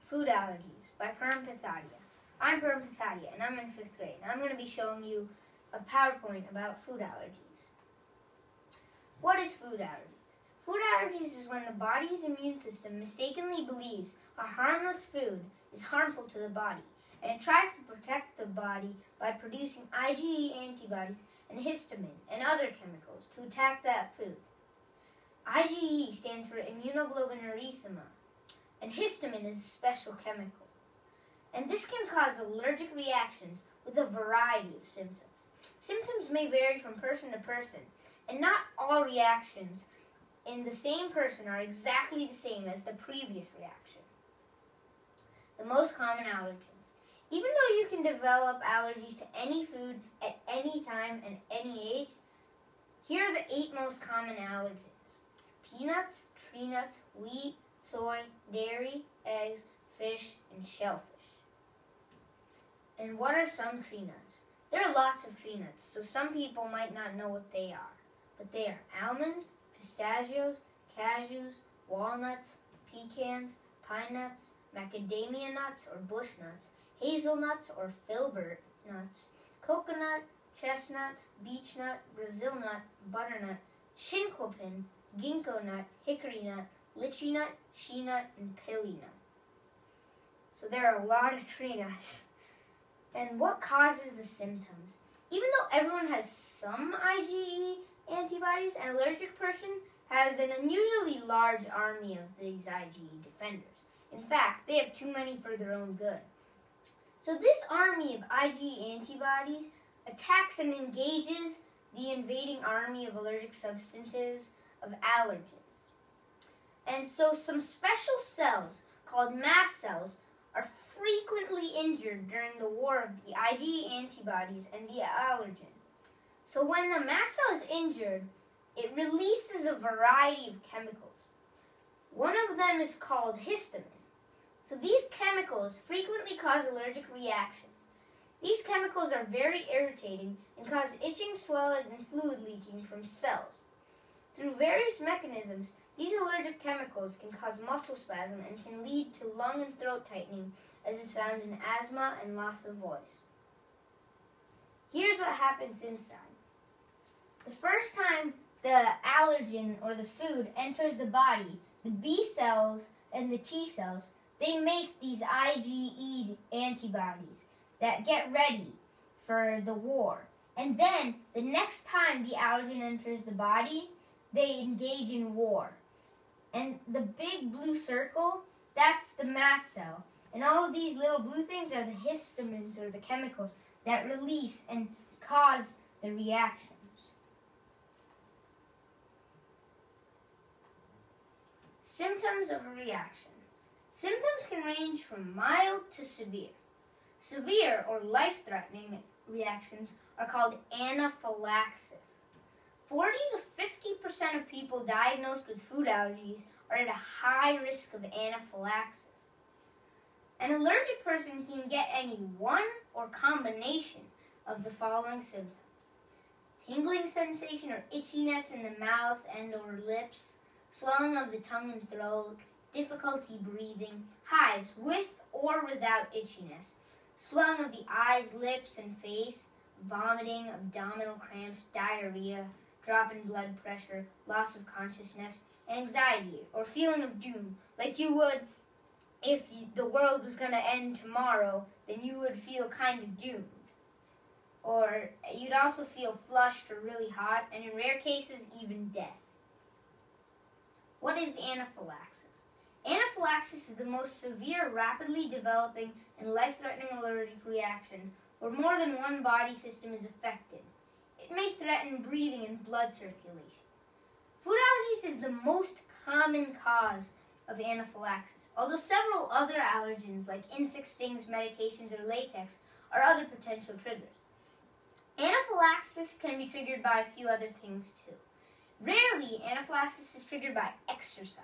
Food Allergies by Param. I'm Param, and I'm in 5th grade, and I'm going to be showing you a PowerPoint about food allergies. What is food allergies? Food allergies is when the body's immune system mistakenly believes a harmless food is harmful to the body, and it tries to protect the body by producing IgE antibodies and histamine and other chemicals to attack that food. IgE stands for immunoglobulin erythema, and histamine is a special chemical. And this can cause allergic reactions with a variety of symptoms. Symptoms may vary from person to person, and not all reactions in the same person are exactly the same as the previous reaction. The most common allergens. Even though you can develop allergies to any food at any time and any age, here are the 8 most common allergens: peanuts, tree nuts, wheat, soy, dairy, eggs, fish, and shellfish. And what are some tree nuts? There are lots of tree nuts, so some people might not know what they are. But they are almonds, pistachios, cashews, walnuts, pecans, pine nuts, macadamia nuts or bush nuts, hazelnuts or filbert nuts, coconut, chestnut, beech nut, Brazil nut, butternut, chinquapin, ginkgo nut, hickory nut, lychee nut, shea nut, and pili nut. So there are a lot of tree nuts. And what causes the symptoms? Even though everyone has some IgE antibodies, an allergic person has an unusually large army of these IgE defenders. In fact, they have too many for their own good. So this army of IgE antibodies attacks and engages the invading army of allergic substances of allergens. And so some special cells called mast cells are frequently injured during the war of the IgE antibodies and the allergen. So when the mast cell is injured, it releases a variety of chemicals. One of them is called histamine. So these chemicals frequently cause allergic reactions. These chemicals are very irritating and cause itching, swelling, and fluid leaking from cells. Through various mechanisms, these allergic chemicals can cause muscle spasm and can lead to lung and throat tightening, as is found in asthma and loss of voice. Here's what happens inside. The first time the allergen or the food enters the body, the B cells and the T cells, they make these IgE antibodies that get ready for the war. And then the next time the allergen enters the body, they engage in war. And the big blue circle, that's the mast cell. And all of these little blue things are the histamines or the chemicals that release and cause the reactions. Symptoms of a reaction. Symptoms can range from mild to severe. Severe or life-threatening reactions are called anaphylaxis. 40 to 50% of people diagnosed with food allergies are at a high risk of anaphylaxis. An allergic person can get any one or combination of the following symptoms: tingling sensation or itchiness in the mouth and or lips, swelling of the tongue and throat, difficulty breathing, hives with or without itchiness, swelling of the eyes, lips, and face, vomiting, abdominal cramps, diarrhea, drop in blood pressure, loss of consciousness, anxiety, or feeling of doom, like you would if the world was going to end tomorrow, then you would feel kind of doomed. Or you'd also feel flushed or really hot, and in rare cases, even death. What is anaphylaxis? Anaphylaxis is the most severe, rapidly developing, and life-threatening allergic reaction where more than one body system is affected. It may threaten breathing and blood circulation. Food allergies is the most common cause of anaphylaxis, although several other allergens like insect stings, medications, or latex are other potential triggers. Anaphylaxis can be triggered by a few other things too. Rarely, anaphylaxis is triggered by exercise.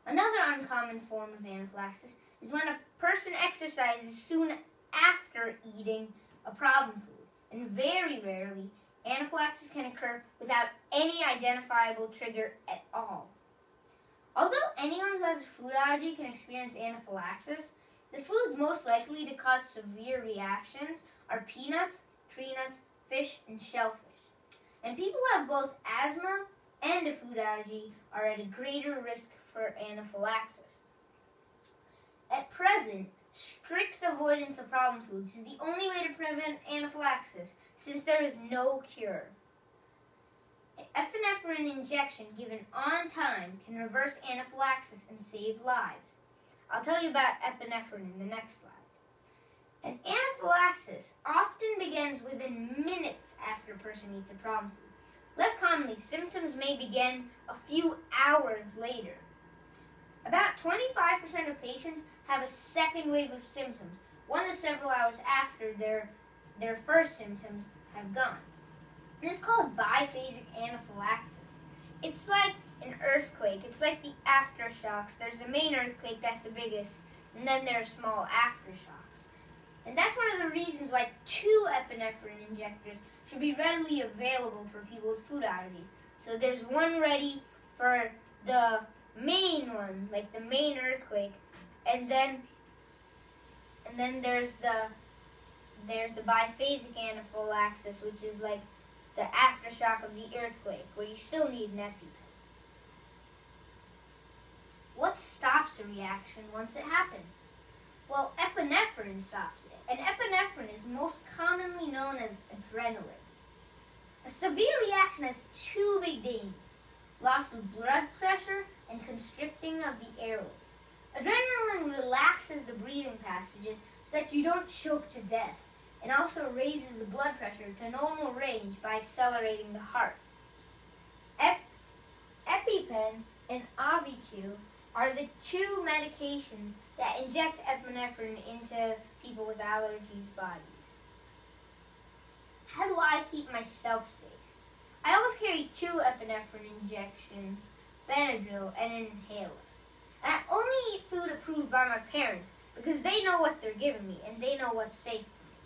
Another uncommon form of anaphylaxis is when a person exercises soon after eating a problem food, and very rarely, anaphylaxis can occur without any identifiable trigger at all. Although anyone who has a food allergy can experience anaphylaxis, the foods most likely to cause severe reactions are peanuts, tree nuts, fish, and shellfish. And people who have both asthma and a food allergy are at a greater risk for anaphylaxis. At present, strict avoidance of problem foods is the only way to prevent anaphylaxis, since there is no cure. Epinephrine injection given on time can reverse anaphylaxis and save lives. I'll tell you about epinephrine in the next slide. An anaphylaxis often begins within minutes after a person eats a problem food. Less commonly, symptoms may begin a few hours later. About 25% of patients have a second wave of symptoms, 1 to several hours after their first symptoms have gone. This is called biphasic anaphylaxis. It's like an earthquake. It's like the aftershocks. There's the main earthquake, that's the biggest, and then there are small aftershocks. And that's one of the reasons why 2 epinephrine injectors should be readily available for people with food allergies. So there's one ready for the main one, like the main earthquake, and then there's the biphasic anaphylaxis, which is like the aftershock of the earthquake, where you still need an EpiPen. What stops a reaction once it happens? Well, epinephrine stops it, and epinephrine is most commonly known as adrenaline. A severe reaction has 2 big dangers: loss of blood pressure and constricting of the airways. Adrenaline relaxes the breathing passages so that you don't choke to death, and also raises the blood pressure to normal range by accelerating the heart. EpiPen and Auvi-Q are the 2 medications that inject epinephrine into people with allergies' bodies. How do I keep myself safe? I always carry 2 epinephrine injections, Benadryl, and an inhaler. And I only eat food approved by my parents because they know what they're giving me and they know what's safe for me.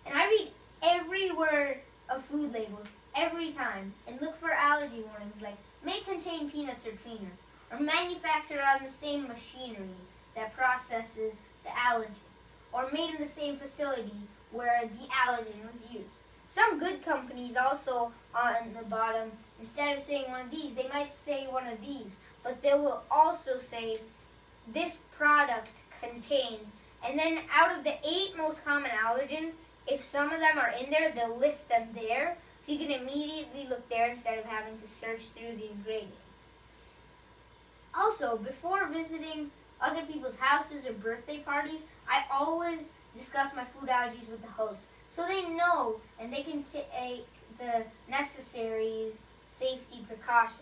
And I read every word of food labels every time and look for allergy warnings like may contain peanuts or tree nuts, or manufactured on the same machinery that processes the allergen, or made in the same facility where the allergen was used. Some good companies also on the bottom, instead of saying one of these, they might say one of these, but they will also say this product contains, and then out of the 8 most common allergens, if some of them are in there, they'll list them there, so you can immediately look there instead of having to search through the ingredients. Also, before visiting other people's houses or birthday parties, I always discuss my food allergies with the host, so they know and they can take the necessary safety precautions.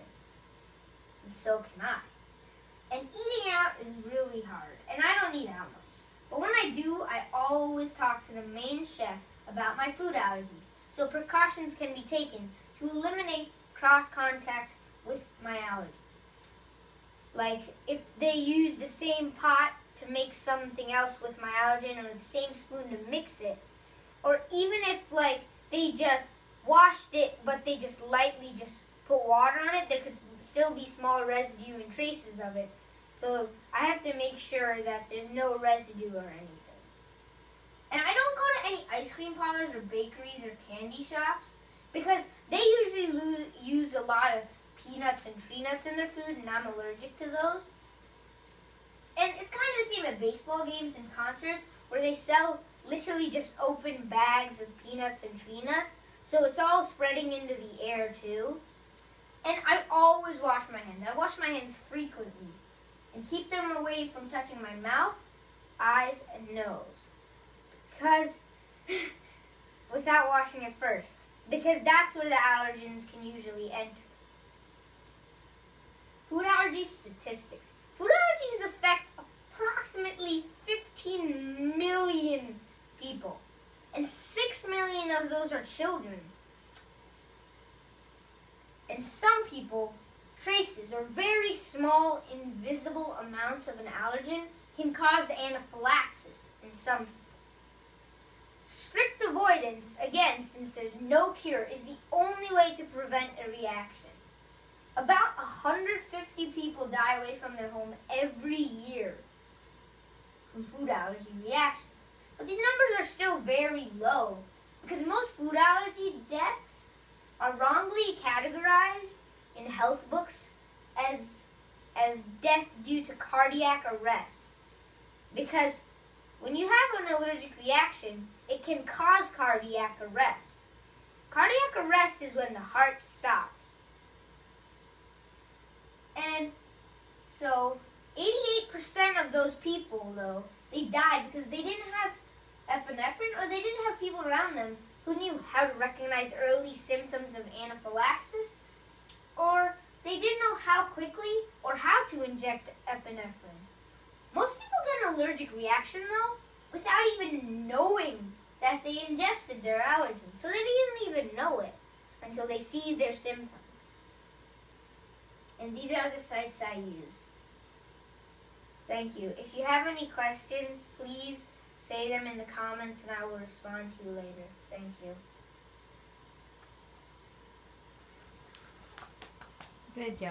And so can I. And eating out is really hard, and I don't eat out much. But when I do, I always talk to the main chef about my food allergies, so precautions can be taken to eliminate cross-contact with my allergies. Like, if they use the same pot to make something else with my allergen, or the same spoon to mix it, or even if, like, they just washed it, but they just lightly just put water on it, there could still be small residue and traces of it. So I have to make sure that there's no residue or anything. And I don't go to any ice cream parlors or bakeries or candy shops because they usually use a lot of peanuts and tree nuts in their food, and I'm allergic to those. And it's kind of the same at baseball games and concerts where they sell literally just open bags of peanuts and tree nuts, so it's all spreading into the air too. And I always wash my hands. I wash my hands frequently and keep them away from touching my mouth, eyes, and nose. Because, without washing it first, because that's where the allergens can usually enter. Food allergy statistics. Food allergies affect approximately 15 million people, and 6 million of those are children. And some people, traces or very small invisible amounts of an allergen can cause anaphylaxis in some people. Strict avoidance, again, since there's no cure, is the only way to prevent a reaction. About 150 people die away from their home every year from food allergy reactions. But these numbers are still very low because most food allergy deaths are wrongly categorized in health books as death due to cardiac arrest. Because when you have an allergic reaction, it can cause cardiac arrest. Cardiac arrest is when the heart stops. And so 88% of those people, though, they died because they didn't have epinephrine or they didn't have people around them who knew how to recognize early symptoms of anaphylaxis, or they didn't know how quickly or how to inject epinephrine. Most people get an allergic reaction, though, without even knowing that they ingested their allergen. So they didn't even know it until they see their symptoms. And these are the sites I use. Thank you. If you have any questions, please say them in the comments and I will respond to you later. Thank you. Good job.